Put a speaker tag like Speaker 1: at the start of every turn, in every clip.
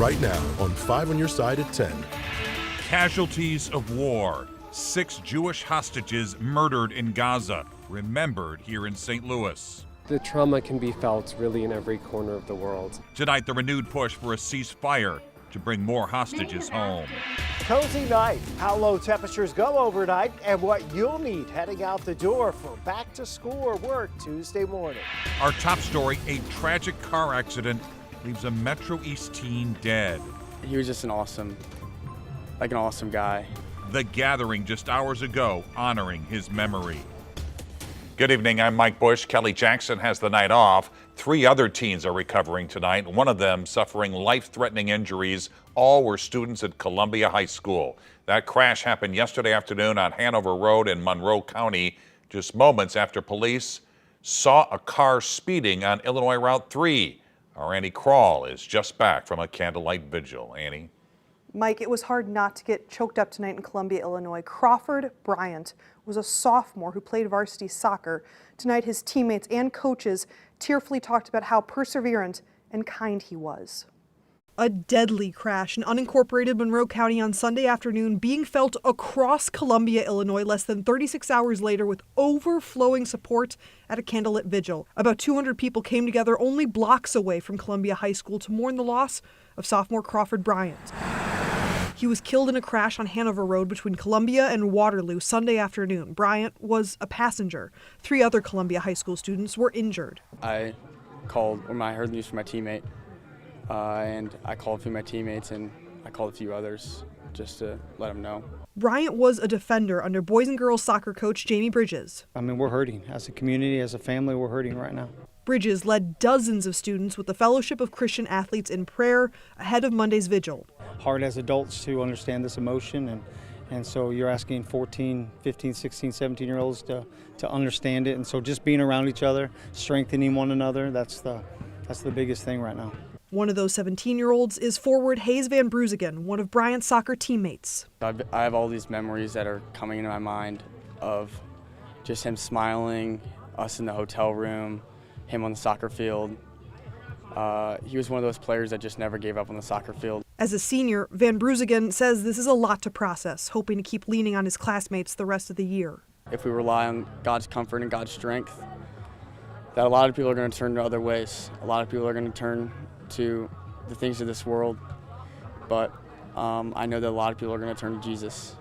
Speaker 1: right now on 5 on Your Side at 10.
Speaker 2: Casualties of war. 6 Jewish hostages murdered in Gaza, remembered here in St. Louis.
Speaker 3: The trauma can be felt really in every corner of the world.
Speaker 2: Tonight, the renewed push for a ceasefire to bring more hostages home.
Speaker 4: Cozy night, how low temperatures go overnight, and what you'll need heading out the door for back to school or work Tuesday morning.
Speaker 2: Our top story, a tragic car accident leaves a Metro East teen dead.
Speaker 5: He was just an awesome guy.
Speaker 2: The Gathering just hours ago, honoring his memory. Good evening, I'm Mike Bush. Kelly Jackson has the night off. 3 other teens are recovering tonight, one of them suffering life-threatening injuries. All were students at Columbia High School. That crash happened yesterday afternoon on Hanover Road in Monroe County, just moments after police saw a car speeding on Illinois Route 3. Our Annie Krall is just back from a candlelight vigil. Annie?
Speaker 6: Mike, it was hard not to get choked up tonight in Columbia, Illinois. Crawford Bryant was a sophomore who played varsity soccer. Tonight, his teammates and coaches tearfully talked about how perseverant and kind he was. A deadly crash in unincorporated Monroe County on Sunday afternoon being felt across Columbia, Illinois, less than 36 hours later with overflowing support at a candlelit vigil. About 200 people came together only blocks away from Columbia High School to mourn the loss of sophomore Crawford Bryant. He was killed in a crash on Hanover Road between Columbia and Waterloo Sunday afternoon. Bryant was a passenger. 3 other Columbia High School students were injured.
Speaker 5: I called when I heard the news from my teammate, and I called a few of my teammates, and I called a few others just to let them know.
Speaker 6: Bryant was a defender under boys and girls soccer coach Jamie Bridges.
Speaker 7: I mean, we're hurting. As a community, as a family, we're hurting right now.
Speaker 6: Bridges led dozens of students with the Fellowship of Christian Athletes in prayer ahead of Monday's vigil.
Speaker 7: Hard as adults to understand this emotion, and so you're asking 14, 15, 16, 17-year-olds to understand it. And so just being around each other, strengthening one another, that's the biggest thing right now.
Speaker 6: One of those 17-year-olds is forward Hayes Van Bruzigen, one of Bryant's soccer teammates.
Speaker 5: I have all these memories that are coming into my mind of just him smiling, us in the hotel room, him on the soccer field. He was one of those players that just never gave up on the soccer field.
Speaker 6: As a senior, Van Bruzigen says this is a lot to process, hoping to keep leaning on his classmates the rest of the year.
Speaker 5: If we rely on God's comfort and God's strength, that a lot of people are going to turn to other ways. A lot of people are going to turn to the things of this world, but I know that a lot of people are going to turn to Jesus.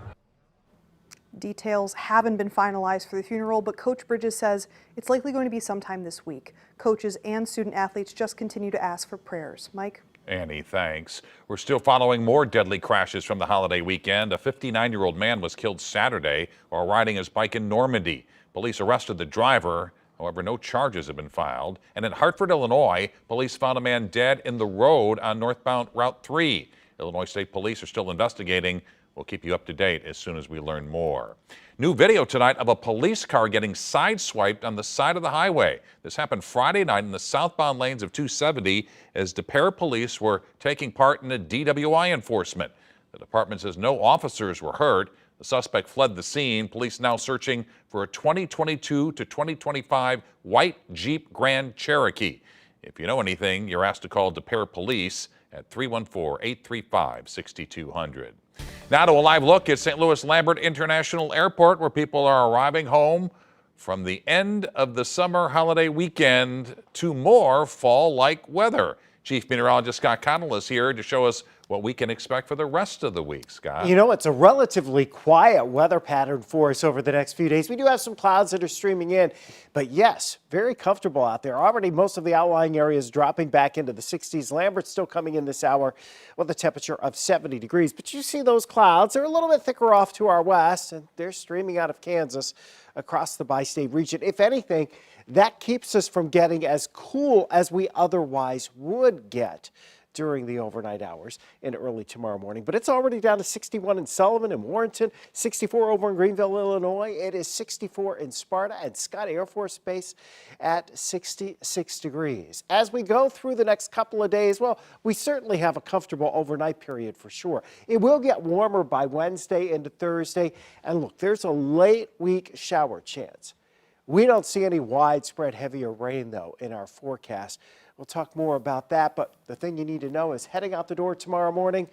Speaker 6: Details haven't been finalized for the funeral, but Coach Bridges says it's likely going to be sometime this week. Coaches and student athletes just continue to ask for prayers. Mike?
Speaker 2: Annie, thanks. We're still following more deadly crashes from the holiday weekend. A 59-year-old man was killed Saturday while riding his bike in Normandy. Police arrested the driver. However, no charges have been filed. And in Hartford, Illinois, police found a man dead in the road on northbound Route 3. Illinois State Police are still investigating. We'll keep you up to date as soon as we learn more. New video tonight of a police car getting sideswiped on the side of the highway. This happened Friday night in the southbound lanes of 270 as De Pere police were taking part in a DWI enforcement. The department says no officers were hurt. The suspect fled the scene. Police now searching for a 2022 to 2025 white Jeep Grand Cherokee. If you know anything, you're asked to call De Pere Police at 314-835-6200. Now to a live look at St. Louis Lambert International Airport, where people are arriving home from the end of the summer holiday weekend to more fall-like weather. Chief Meteorologist Scott Connell is here to show us what we can expect for the rest of the week. Scott?
Speaker 4: You know, it's a relatively quiet weather pattern for us over the next few days. We do have some clouds that are streaming in, but yes, very comfortable out there. Already most of the outlying areas dropping back into the 60s. Lambert's still coming in this hour with a temperature of 70 degrees. But you see those clouds, they're a little bit thicker off to our west, and they're streaming out of Kansas across the bi-state region. If anything, that keeps us from getting as cool as we otherwise would get during the overnight hours and early tomorrow morning. But it's already down to 61 in Sullivan and Warrenton, 64 over in Greenville, Illinois. It is 64 in Sparta and Scott Air Force Base at 66 degrees. As we go through the next couple of days, well, we certainly have a comfortable overnight period for sure. It will get warmer by Wednesday into Thursday. And look, there's a late week shower chance. We don't see any widespread heavier rain, though, in our forecast. We'll talk more about that, but the thing you need to know is heading out the door tomorrow morning,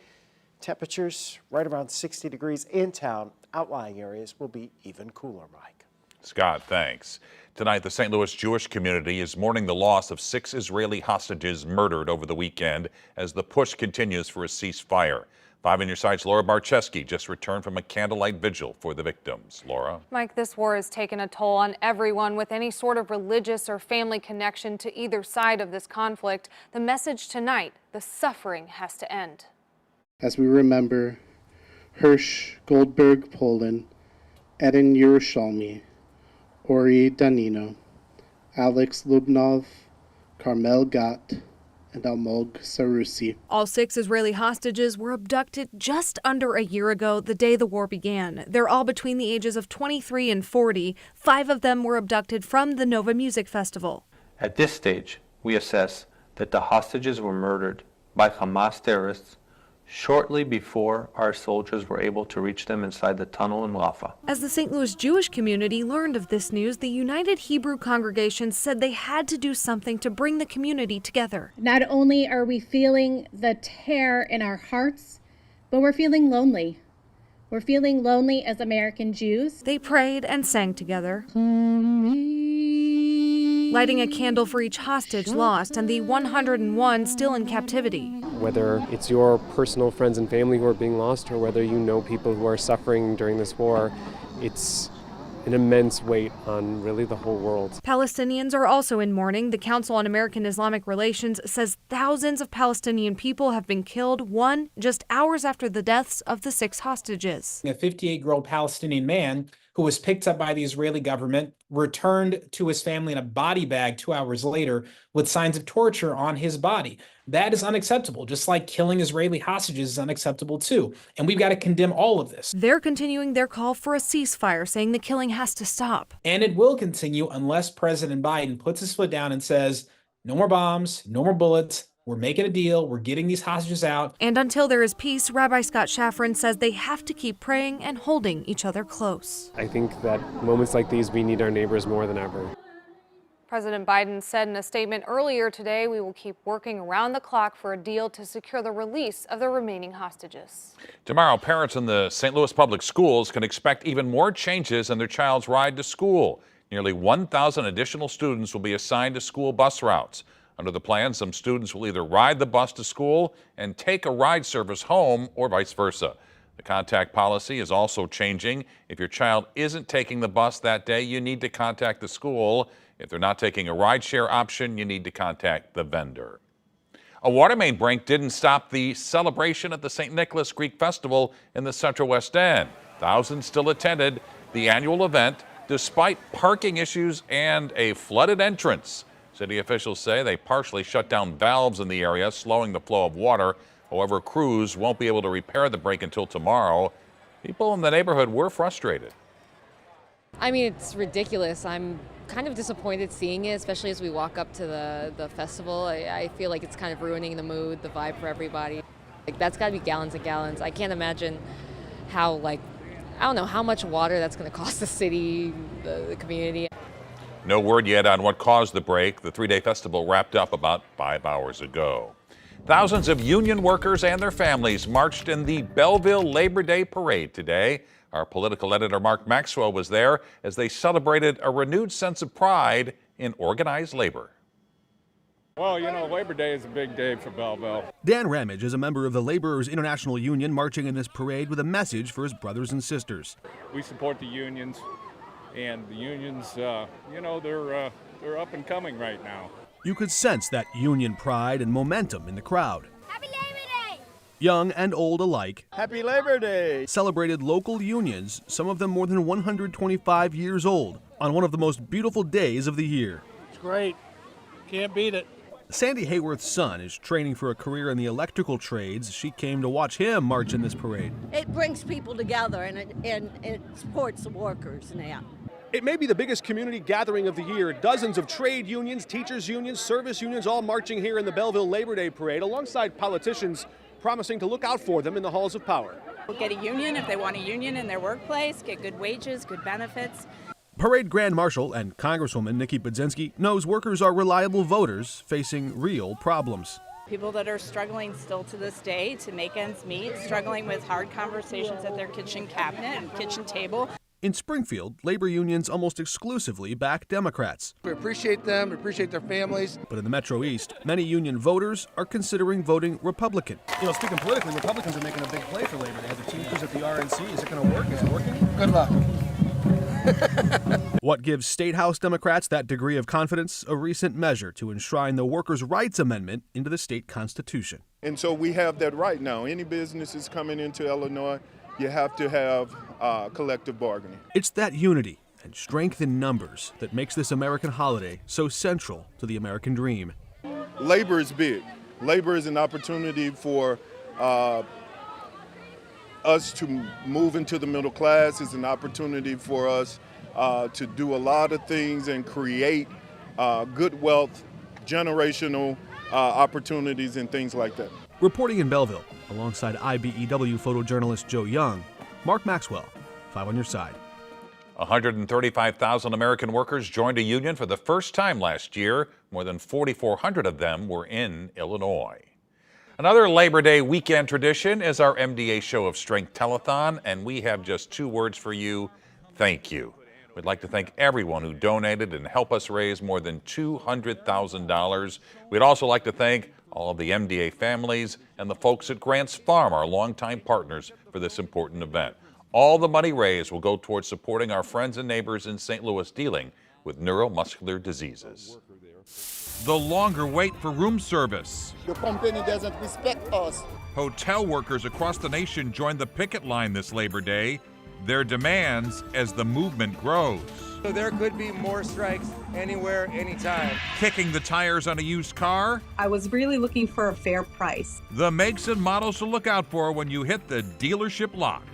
Speaker 4: temperatures right around 60 degrees in town. Outlying areas will be even cooler, Mike.
Speaker 2: Scott, thanks. Tonight, the St. Louis Jewish community is mourning the loss of 6 Israeli hostages murdered over the weekend as the push continues for a ceasefire. 5 on your side's Laura Barczewski just returned from a candlelight vigil for the victims. Laura?
Speaker 8: Mike, this war has taken a toll on everyone with any sort of religious or family connection to either side of this conflict. The message tonight, the suffering has to end.
Speaker 9: As we remember Hirsch Goldberg Poland, Eden Yerushalmi, Ori Danino, Alex Lubnov, Carmel Gott, and Almog Sarusi.
Speaker 10: All 6 Israeli hostages were abducted just under a year ago, the day the war began. They're all between the ages of 23 and 40. 5 of them were abducted from the Nova Music Festival.
Speaker 11: At this stage, we assess that the hostages were murdered by Hamas terrorists shortly before our soldiers were able to reach them inside the tunnel in Rafah.
Speaker 10: As the St. Louis Jewish community learned of this news, the United Hebrew Congregation said they had to do something to bring the community together.
Speaker 12: Not only are we feeling the tear in our hearts, but we're feeling lonely. We're feeling lonely as American Jews.
Speaker 10: They prayed and sang together, lighting a candle for each hostage lost and the 101 still in captivity.
Speaker 3: Whether it's your personal friends and family who are being lost or whether you know people who are suffering during this war, it's an immense weight on really the whole world.
Speaker 10: Palestinians are also in mourning. The Council on American Islamic Relations says thousands of Palestinian people have been killed, one just hours after the deaths of the 6 hostages.
Speaker 13: A 58-year-old Palestinian man who was picked up by the Israeli government, returned to his family in a body bag 2 hours later with signs of torture on his body. That is unacceptable, just like killing Israeli hostages is unacceptable too. And we've got to condemn all of this.
Speaker 10: They're continuing their call for a ceasefire, saying the killing has to stop.
Speaker 13: And it will continue unless President Biden puts his foot down and says, no more bombs, no more bullets. We're making a deal. We're getting these hostages out.
Speaker 10: And until there is peace, Rabbi Scott Shafran says they have to keep praying and holding each other close.
Speaker 3: I think that moments like these, we need our neighbors more than ever.
Speaker 8: President Biden said in a statement earlier today, we will keep working around the clock for a deal to secure the release of the remaining hostages.
Speaker 2: Tomorrow, parents in the St. Louis Public Schools can expect even more changes in their child's ride to school. Nearly 1,000 additional students will be assigned to school bus routes. Under the plan, some students will either ride the bus to school and take a ride service home or vice versa. The contact policy is also changing. If your child isn't taking the bus that day, you need to contact the school. If they're not taking a rideshare option, you need to contact the vendor. A water main break didn't stop the celebration at the St. Nicholas Greek Festival in the Central West End. Thousands still attended the annual event despite parking issues and a flooded entrance. City officials say they partially shut down valves in the area, slowing the flow of water. However, crews won't be able to repair the break until tomorrow. People in the neighborhood were frustrated.
Speaker 14: I mean, it's ridiculous. I'm kind of disappointed seeing it, especially as we walk up to the festival. I feel like it's kind of ruining the mood, the vibe for everybody. Like, that's got to be gallons and gallons. I can't imagine how, I don't know how much water that's going to cost the city, the community.
Speaker 2: No word yet on what caused the break. The 3-day festival wrapped up about 5 hours ago. Thousands of union workers and their families marched in the Belleville Labor Day Parade today. Our political editor Mark Maxwell was there as they celebrated a renewed sense of pride in organized labor.
Speaker 15: Well, you know, Labor Day is a big day for Belleville.
Speaker 16: Dan Ramage is a member of the Laborers International Union marching in this parade with a message for his brothers and sisters.
Speaker 15: We support the unions, and the unions, you know, they're up and coming right now.
Speaker 16: You could sense that union pride and momentum in the crowd.
Speaker 17: Happy Labor Day!
Speaker 16: Young and old alike.
Speaker 15: Happy Labor Day!
Speaker 16: Celebrated local unions, some of them more than 125 years old, on one of the most beautiful days of the year.
Speaker 15: It's great. Can't beat it.
Speaker 16: Sandy Hayworth's son is training for a career in the electrical trades. She came to watch him march in this parade.
Speaker 18: It brings people together and it supports the workers now.
Speaker 19: It may be the biggest community gathering of the year. Dozens of trade unions, teachers unions, service unions all marching here in the Belleville Labor Day Parade alongside politicians promising to look out for them in the halls of power.
Speaker 20: Get a union if they want a union in their workplace, get good wages, good benefits.
Speaker 16: Parade Grand Marshal and Congresswoman Nikki Budzinski knows workers are reliable voters facing real problems.
Speaker 17: People that are struggling still to this day to make ends meet, struggling with hard conversations at their kitchen cabinet and kitchen table.
Speaker 16: In Springfield, labor unions almost exclusively back Democrats.
Speaker 20: We appreciate them, we appreciate their families.
Speaker 16: But in the Metro East, many union voters are considering voting Republican.
Speaker 19: Speaking politically, Republicans are making a big play for Labor Day. The Teamsters at the RNC, is it going to work? Is it working?
Speaker 20: Good luck.
Speaker 16: What gives State House Democrats that degree of confidence? A recent measure to enshrine the Workers' Rights Amendment into the state constitution.
Speaker 21: And so we have that right now. Any businesses coming into Illinois, you have to have collective bargaining.
Speaker 16: It's that unity and strength in numbers that makes this American holiday so central to the American dream.
Speaker 21: Labor is big. Labor is an opportunity for us to move into the middle class. It's an opportunity for us to do a lot of things and create good wealth, generational opportunities and things like that.
Speaker 16: Reporting in Belleville, alongside IBEW photojournalist Joe Young, Mark Maxwell, 5 on your side.
Speaker 2: 135,000 American workers joined a union for the first time last year. More than 4,400 of them were in Illinois. Another Labor Day weekend tradition is our MDA Show of Strength Telethon, and we have just 2 words for you: thank you. We'd like to thank everyone who donated and helped us raise more than $200,000. We'd also like to thank all of the MDA families and the folks at Grants Farm, our longtime partners for this important event. All the money raised will go towards supporting our friends and neighbors in St. Louis dealing with neuromuscular diseases. The longer wait for room service.
Speaker 20: The company doesn't respect us.
Speaker 2: Hotel workers across the nation joined the picket line this Labor Day. Their demands as the movement grows.
Speaker 22: So there could be more strikes anywhere, anytime.
Speaker 2: Kicking the tires on a used car.
Speaker 23: I was really looking for a fair price.
Speaker 2: The makes and models to look out for when you hit the dealership lot.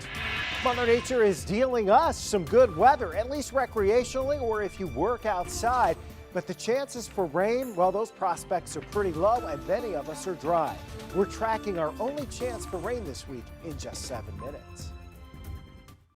Speaker 4: Mother Nature is dealing us some good weather, at least recreationally or if you work outside. But the chances for rain, well, those prospects are pretty low and many of us are dry. We're tracking our only chance for rain this week in just 7 minutes.